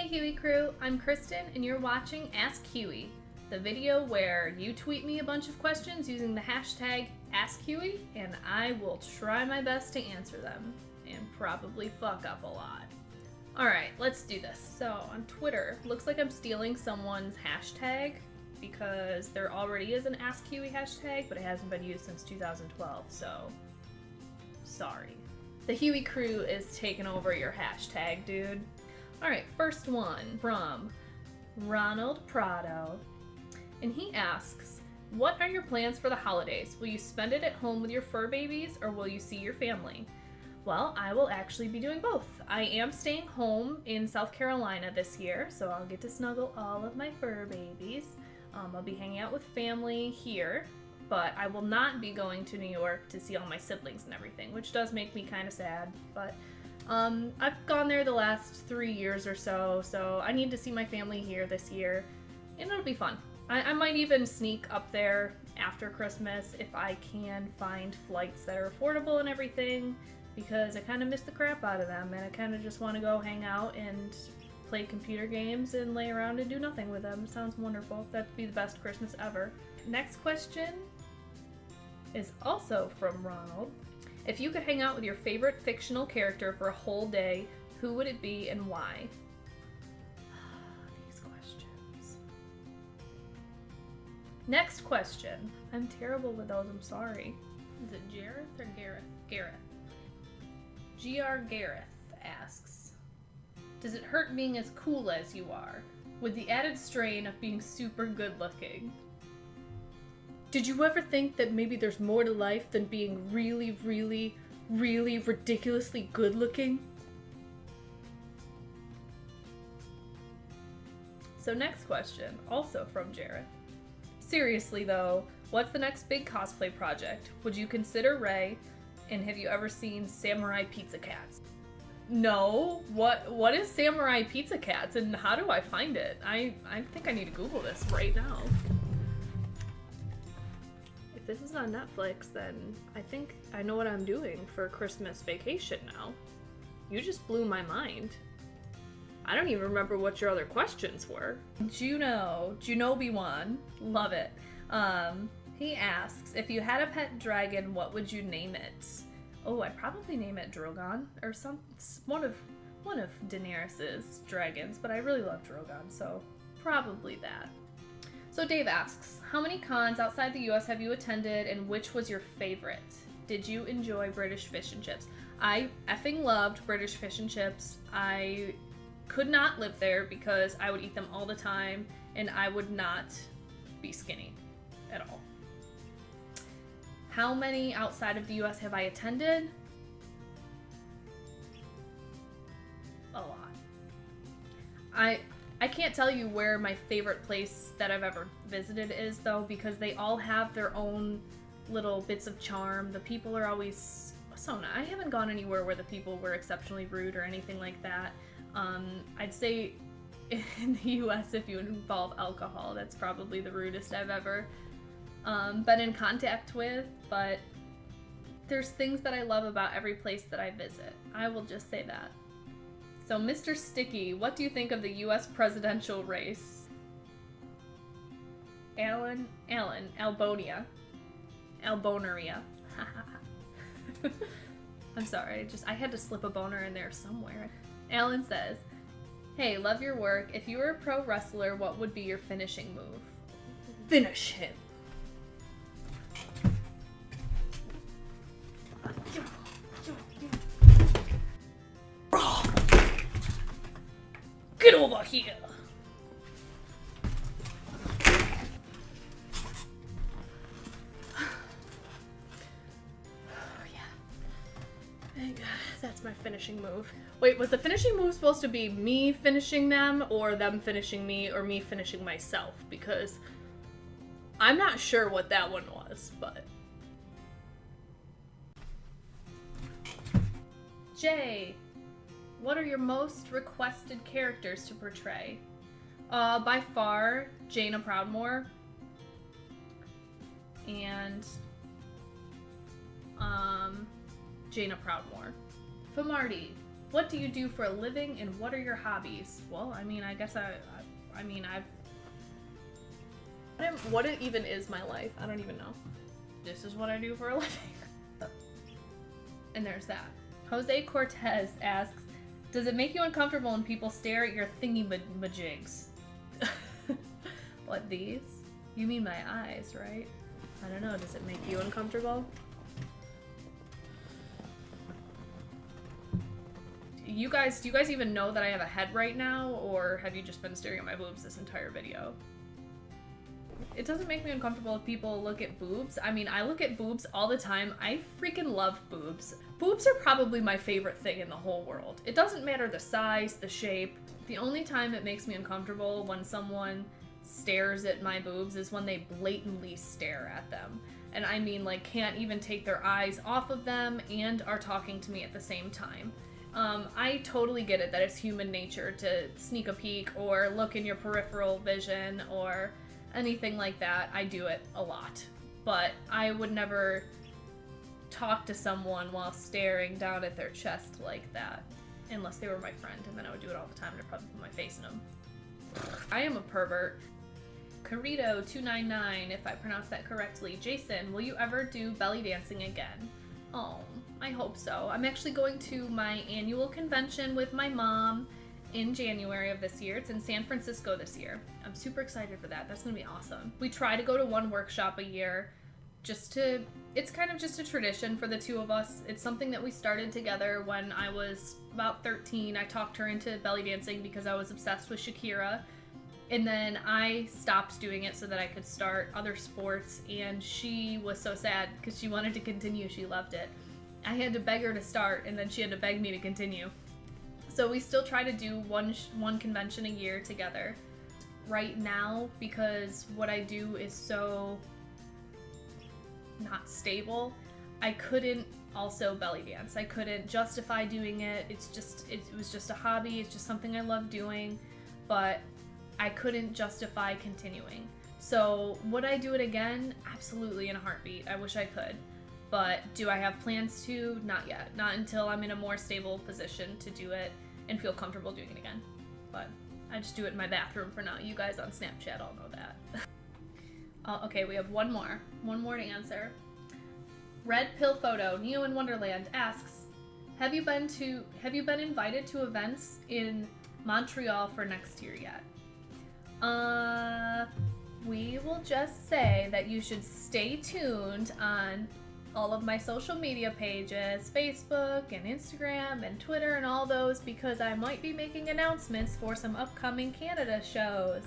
Hey Hughey crew, I'm Kristen and you're watching Ask Hughey, the video where you tweet me a bunch of questions using the hashtag AskHughey and I will try my best to answer them and probably fuck up a lot. Alright, let's do this. So on Twitter, looks like I'm stealing someone's hashtag because there already is an Ask Hughey hashtag, but it hasn't been used since 2012, so sorry. The Hughey crew is taking over your hashtag, dude. Alright, first one from Ronald Prado. And he asks, what are your plans for the holidays? Will you spend it at home with your fur babies or will you see your family? Well, I will actually be doing both. I am staying home in South Carolina this year, so I'll get to snuggle all of my fur babies. I'll be hanging out with family here, but I will not be going to New York to see all my siblings and everything, which does make me kind of sad, but I've gone there the last 3 years or so, so I need to see my family here this year, and it'll be fun. I might even sneak up there after Christmas if I can find flights that are affordable and everything, because I kind of miss the crap out of them, and I kind of just want to go hang out and play computer games and lay around and do nothing with them. It sounds wonderful. That'd be the best Christmas ever. Next question is also from Ronald. If you could hang out with your favorite fictional character for a whole day, who would it be and why? These questions. Next question. I'm terrible with those, I'm sorry. Is it Jareth or Gareth? Gareth. GR Gareth asks, does it hurt being as cool as you are, with the added strain of being super good looking? Did you ever think that maybe there's more to life than being really, really, really ridiculously good looking? So next question, also from Jareth. Seriously though, what's the next big cosplay project? Would you consider Rey? And have you ever seen Samurai Pizza Cats? No. What is Samurai Pizza Cats and how do I find it? I think I need to Google this right now. If this is on Netflix, then I think I know what I'm doing for Christmas vacation now. You just blew my mind. I don't even remember what your other questions were. Junobi1, love it. He asks, if you had a pet dragon, what would you name it? Oh, I'd probably name it Drogon, or one of Daenerys's dragons, but I really love Drogon, so probably that. So Dave asks, how many cons outside the US have you attended, and which was your favorite? Did you enjoy British fish and chips? I effing loved British fish and chips. I could not live there because I would eat them all the time, and I would not be skinny at all. How many outside of the US have I attended? A lot. I can't tell you where my favorite place that I've ever visited is though, because they all have their own little bits of charm. The people are always so nice. I haven't gone anywhere where the people were exceptionally rude or anything like that. I'd say in the US, if you involve alcohol, that's probably the rudest I've ever been in contact with, but there's things that I love about every place that I visit. I will just say that. So Mr. Sticky, what do you think of the US presidential race? Alboneria. I'm sorry, I had to slip a boner in there somewhere. Alan says, hey, love your work. If you were a pro wrestler, what would be your finishing move? Finish him. Get over here! That's my finishing move. Wait, was the finishing move supposed to be me finishing them, or them finishing me, or me finishing myself? Because I'm not sure what that one was, but... Jay, what are your most requested characters to portray? By far, Jaina Proudmoore. And, Jaina Proudmoore. Famarty, What do you do for a living and what are your hobbies? Well, I mean, I guess what it even is my life? I don't even know. This is what I do for a living. And there's that. Jose Cortez asks, does it make you uncomfortable when people stare at your thingy-majigs? What, these? You mean my eyes, right? I don't know, does it make you uncomfortable? Do you guys even know that I have a head right now, or have you just been staring at my boobs this entire video? It doesn't make me uncomfortable if people look at boobs. I mean, I look at boobs all the time. I freaking love boobs. Boobs are probably my favorite thing in the whole world. It doesn't matter the size, the shape. The only time it makes me uncomfortable when someone stares at my boobs is when they blatantly stare at them. And I mean, like, can't even take their eyes off of them and are talking to me at the same time. I totally get it that it's human nature to sneak a peek or look in your peripheral vision or anything like that. I do it a lot. But I would never talk to someone while staring down at their chest like that. Unless they were my friend, and then I would do it all the time and I'd probably put my face in them. I am a pervert. Carito299, if I pronounced that correctly. Jason, will you ever do belly dancing again? Oh, I hope so. I'm actually going to my annual convention with my mom in January of this year. It's in San Francisco this year. I'm super excited for that. That's gonna be awesome. We try to go to one workshop a year it's kind of just a tradition for the two of us. It's something that we started together when I was about 13. I talked her into belly dancing because I was obsessed with Shakira. And then I stopped doing it so that I could start other sports, and she was so sad because she wanted to continue. She loved it. I had to beg her to start, and then she had to beg me to continue. So we still try to do one convention a year together. Right now, because what I do is so not stable, I couldn't also belly dance. I couldn't justify doing it. It was just a hobby. It's just something I love doing, but I couldn't justify continuing. So would I do it again? Absolutely, in a heartbeat. I wish I could. But do I have plans to? Not yet. Not until I'm in a more stable position to do it and feel comfortable doing it again. But I just do it in my bathroom for now. You guys on Snapchat all know that. Okay, we have one more to answer. Red Pill Photo, Neo in Wonderland asks, have you been invited to events in Montreal for next year yet? We will just say that you should stay tuned on all of my social media pages, Facebook and Instagram and Twitter and all those, because I might be making announcements for some upcoming Canada shows.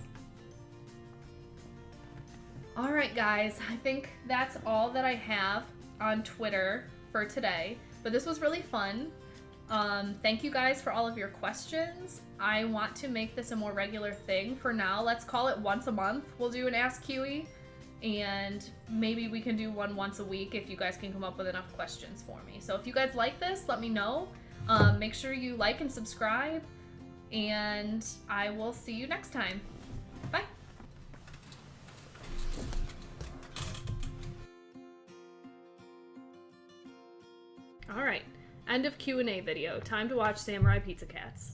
Alright guys, I think that's all that I have on Twitter for today, but this was really fun. Thank you guys for all of your questions. I want to make this a more regular thing. For now, let's call it once a month. We'll do an Ask Hughey, and maybe we can do one once a week if you guys can come up with enough questions for me. So if you guys like this, let me know. Make sure you like and subscribe, and I will see you next time. Bye. All right, end of Q&A video. Time to watch Samurai Pizza Cats.